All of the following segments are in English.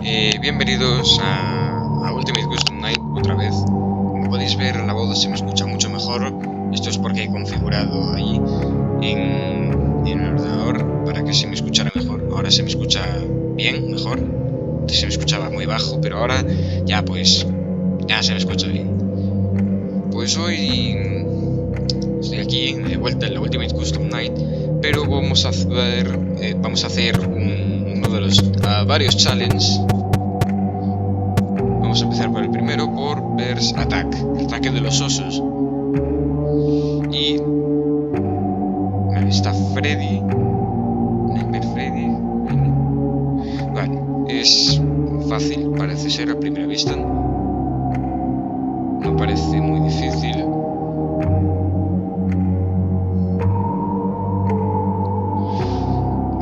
Bienvenidos a Ultimate Custom Night otra vez. Como podéis ver, la voz se me escucha mucho mejor. Esto es porque he configurado ahí en el ordenador para que se me escuchara mejor. Ahora se me escucha bien, mejor. Antes se me escuchaba muy bajo, pero ahora ya ya se me escucha bien. Pues hoy estoy aquí de vuelta en la Ultimate Custom Night, pero vamos a hacer uno de los varios challenges. Vamos a empezar por el primero, por Bears Attack, el ataque de los osos. Y está Freddy, Nightmare Freddy. Vale, es fácil, parece ser a primera vista. No parece muy difícil.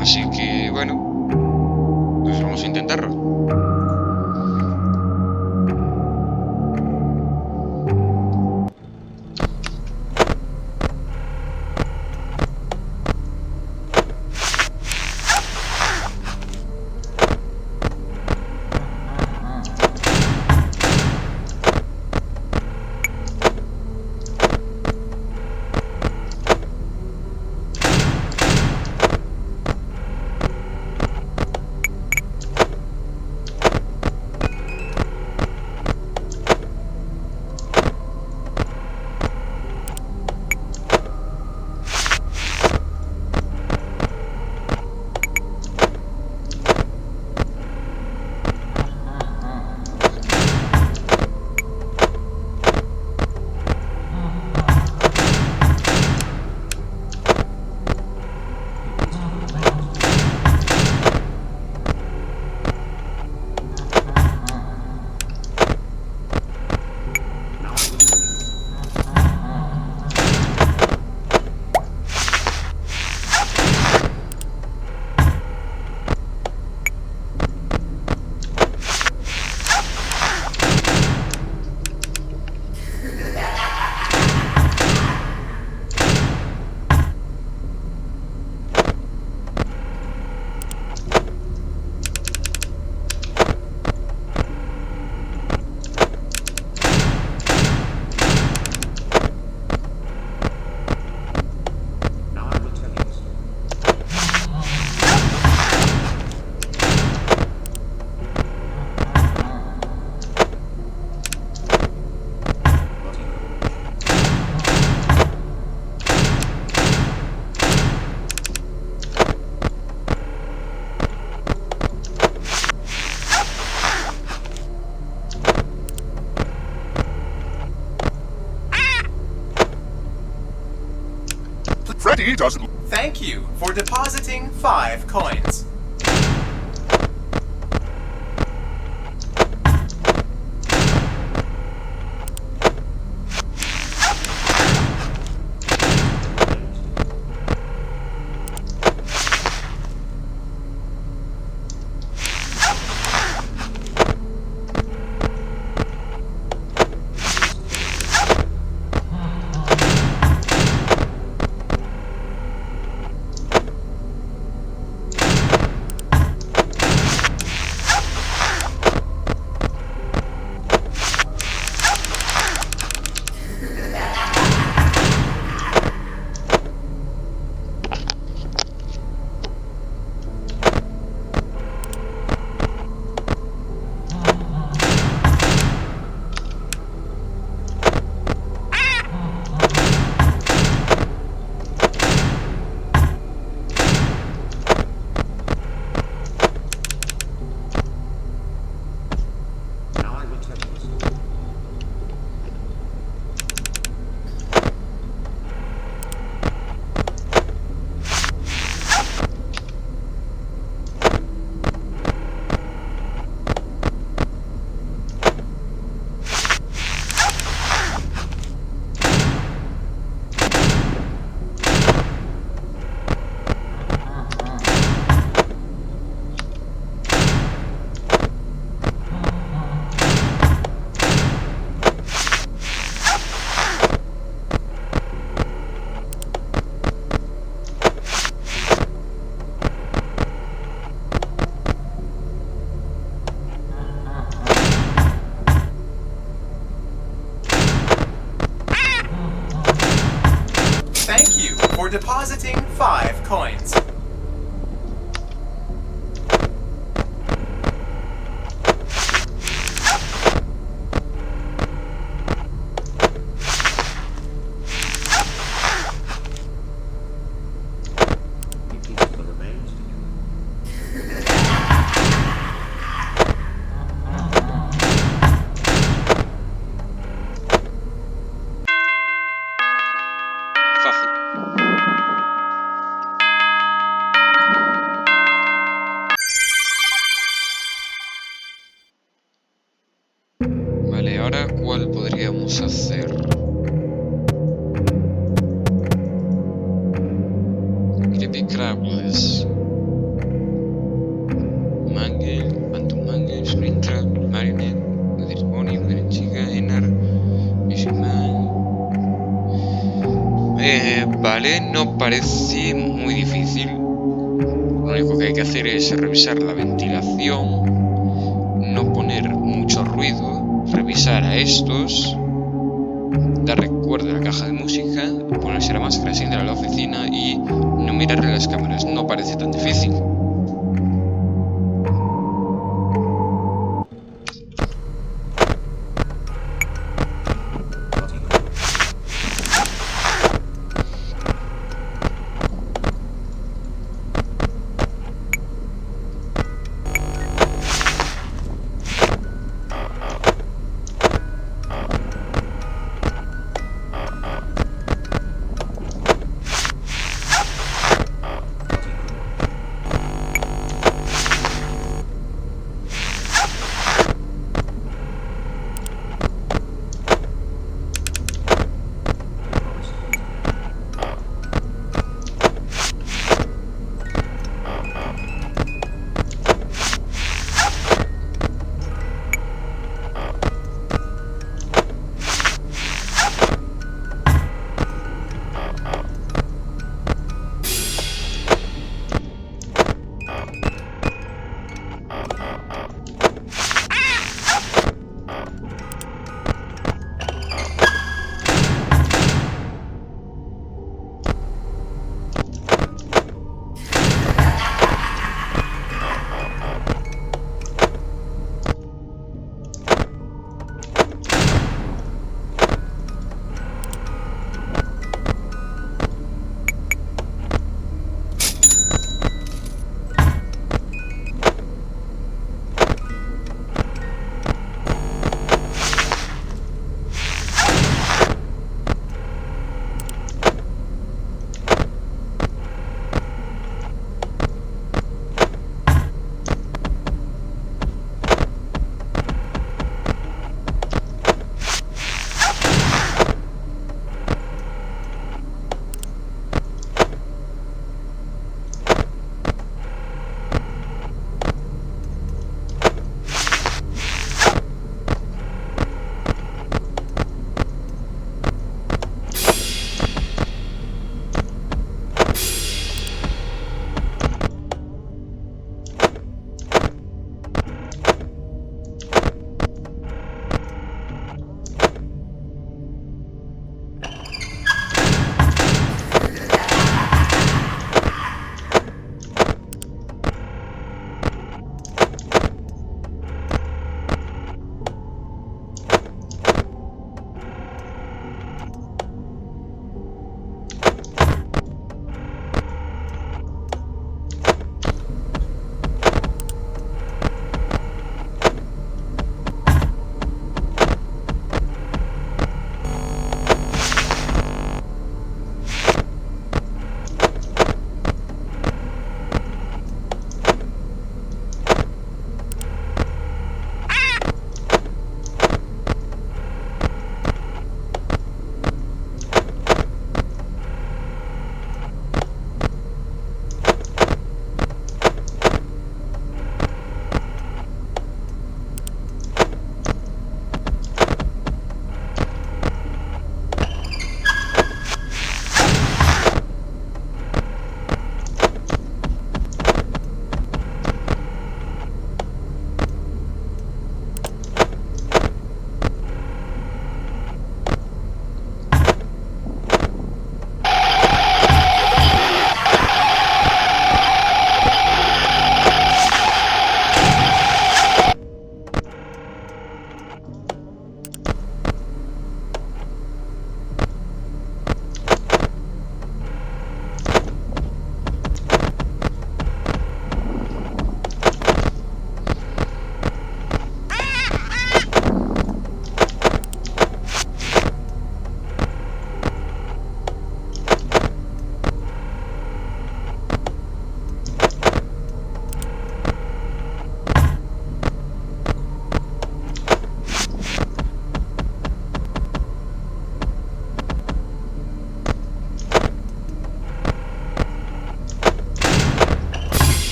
Así que bueno, pues vamos a intentarlo. Freddy doesn't. Thank you for depositing 5 coins. depositing 5 coins. Fácil. Vale, ahora ¿cuál podríamos hacer? Creepy Crawlers. Mangle, Phantom Mangle, Springtrap, Marionette, Mother's Bonnie, Mother Chica, Enar, Missing Man. Vale, no parece muy difícil. Lo único que hay que hacer es revisar la ventilación, no poner mucho ruido, revisar a estos, dar recuerdo a la caja de música, ponerse la máscara sin ir a la oficina y no mirar las cámaras. No parece tan difícil.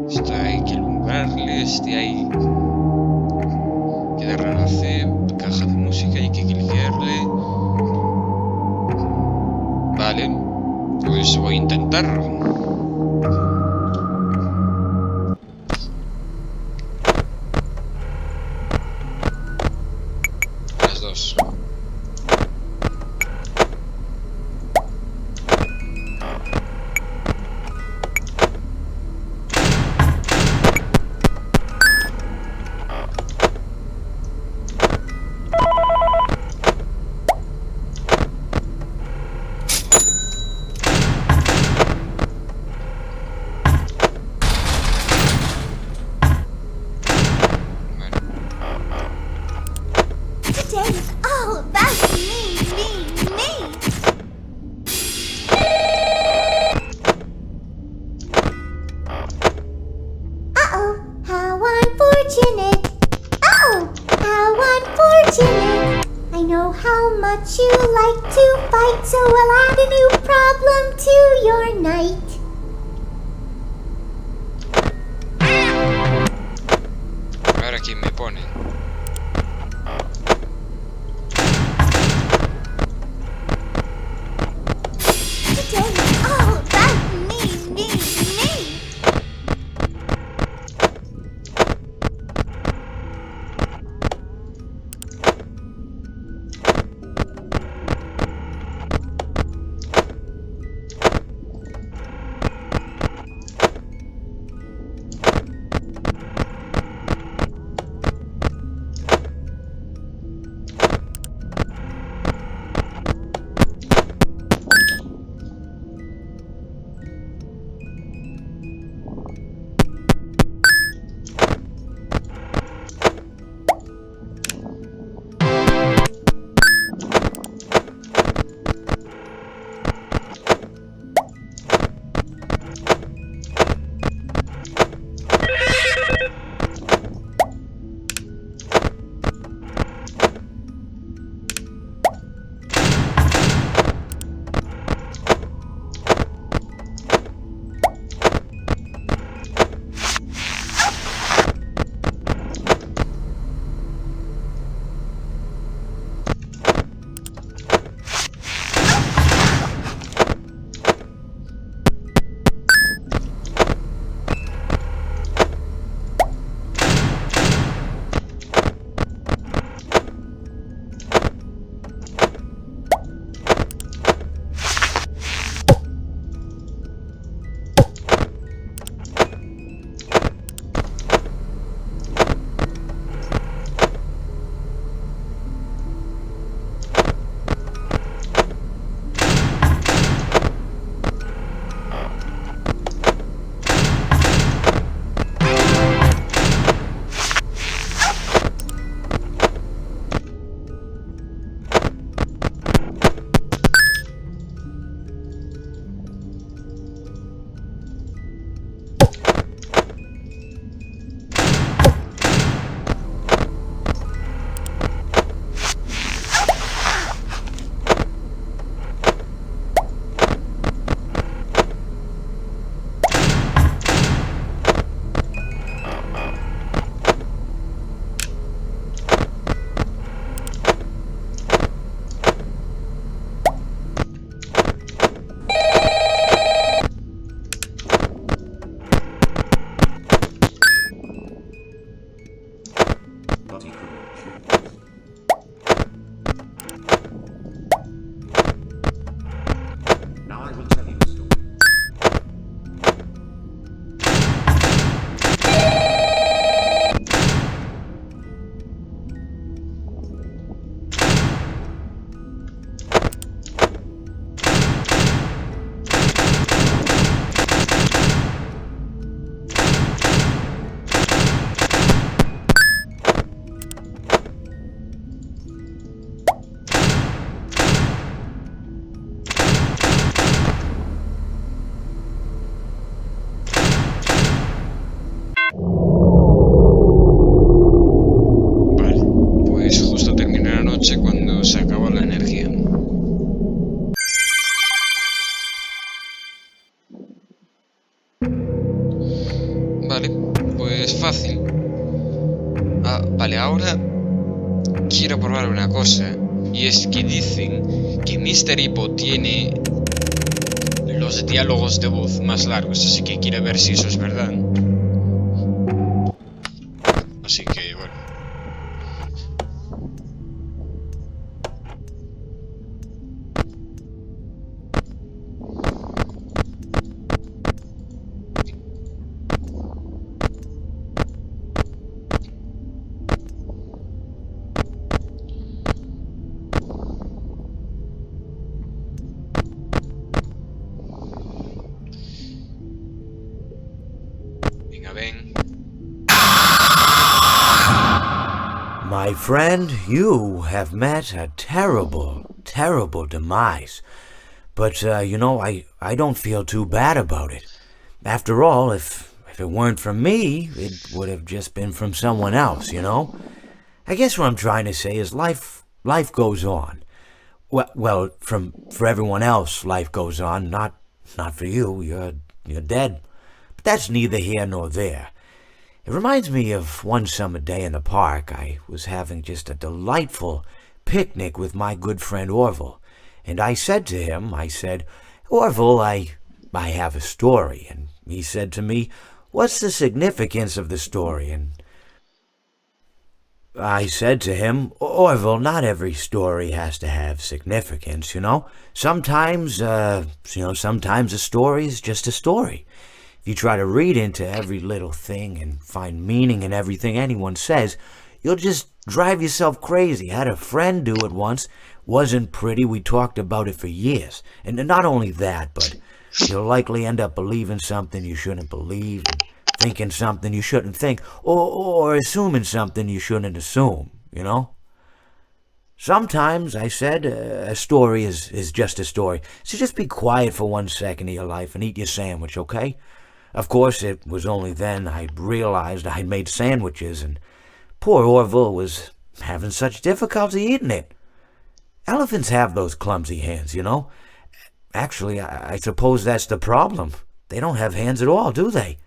Este hay que alumbrarle, este hay que darle a la C, caja de música, hay que cliquearle. Vale, pues voy a intentarlo. Las dos. Today is all about me. Uh-oh, how unfortunate. Oh, how unfortunate. I know how much you like to fight, so I'll add a new problem to your night. Ahora quién me pone. Today is all about me. Vale, pues fácil. Vale, ahora quiero probar una cosa. Y es que dicen que Mr. Hippo tiene los diálogos de voz más largos, así que quiero ver si eso es verdad. Así que, bueno. Venga, ven. My friend, you have met a terrible, terrible demise. But, I don't feel too bad about it. After all, if it weren't from me, it would have just been from someone else, you know? I guess what I'm trying to say is life goes on. Well, for everyone else, life goes on, not for you. You're dead. But that's neither here nor there. It reminds me of one summer day in the park. I was having just a delightful picnic with my good friend Orville. And I said to him, Orville, I have a story. And he said to me, what's the significance of the story? And I said to him, Orville, not every story has to have significance, you know? Sometimes a story is just a story. If you try to read into every little thing and find meaning in everything anyone says, you'll just drive yourself crazy. I had a friend do it once. Wasn't pretty. We talked about it for years. And not only that, but you'll likely end up believing something you shouldn't believe, thinking something you shouldn't think, or assuming something you shouldn't assume, you know? Sometimes, I said, a story is just a story. So just be quiet for 1 second of your life and eat your sandwich, okay? Of course, it was only then I realized I'd made sandwiches, and poor Orville was having such difficulty eating it. Elephants have those clumsy hands, you know? Actually, I suppose that's the problem. They don't have hands at all, do they?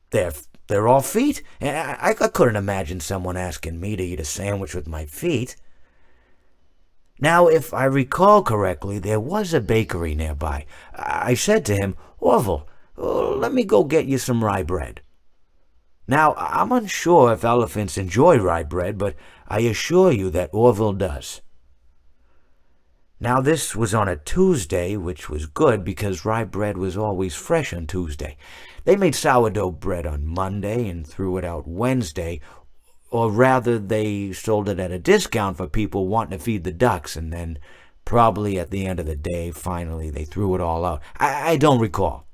They're all feet. I couldn't imagine someone asking me to eat a sandwich with my feet. Now, if I recall correctly, there was a bakery nearby. I said to him, Orville, let me go get you some rye bread. Now, I'm unsure if elephants enjoy rye bread, but I assure you that Orville does. Now, this was on a Tuesday, which was good because rye bread was always fresh on Tuesday. They made sourdough bread on Monday and threw it out Wednesday, or rather, they sold it at a discount for people wanting to feed the ducks, and then probably at the end of the day, finally, they threw it all out. I don't recall.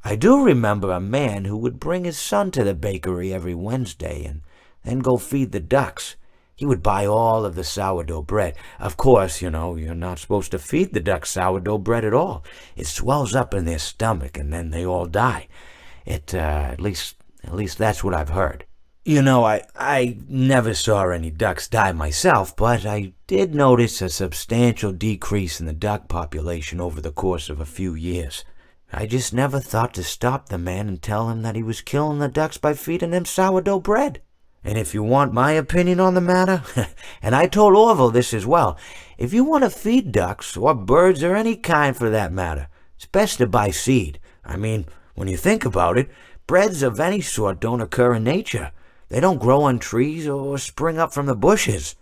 I do remember a man who would bring his son to the bakery every Wednesday and then go feed the ducks. He would buy all of the sourdough bread. Of course, you know, you're not supposed to feed the ducks sourdough bread at all. It swells up in their stomach and then they all die. At least that's what I've heard. You know, I never saw any ducks die myself, but I did notice a substantial decrease in the duck population over the course of a few years. I just never thought to stop the man and tell him that he was killing the ducks by feeding them sourdough bread. And if you want my opinion on the matter, and I told Orville this as well, if you want to feed ducks, or birds, or any kind for that matter, it's best to buy seed. I mean, when you think about it, breads of any sort don't occur in nature. They don't grow on trees or spring up from the bushes.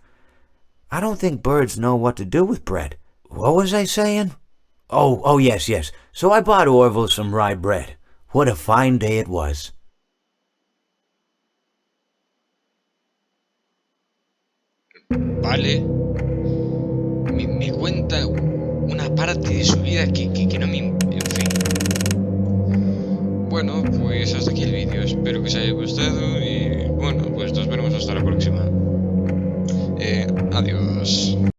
I don't think birds know what to do with bread. What was I saying? Oh, yes. So I bought Orville some rye bread. What a fine day it was. Vale. Me cuenta una parte de su vida que no me... En fin. Bueno, pues hasta aquí el vídeo. Espero que os haya gustado y bueno, pues nos veremos hasta la próxima. Adiós.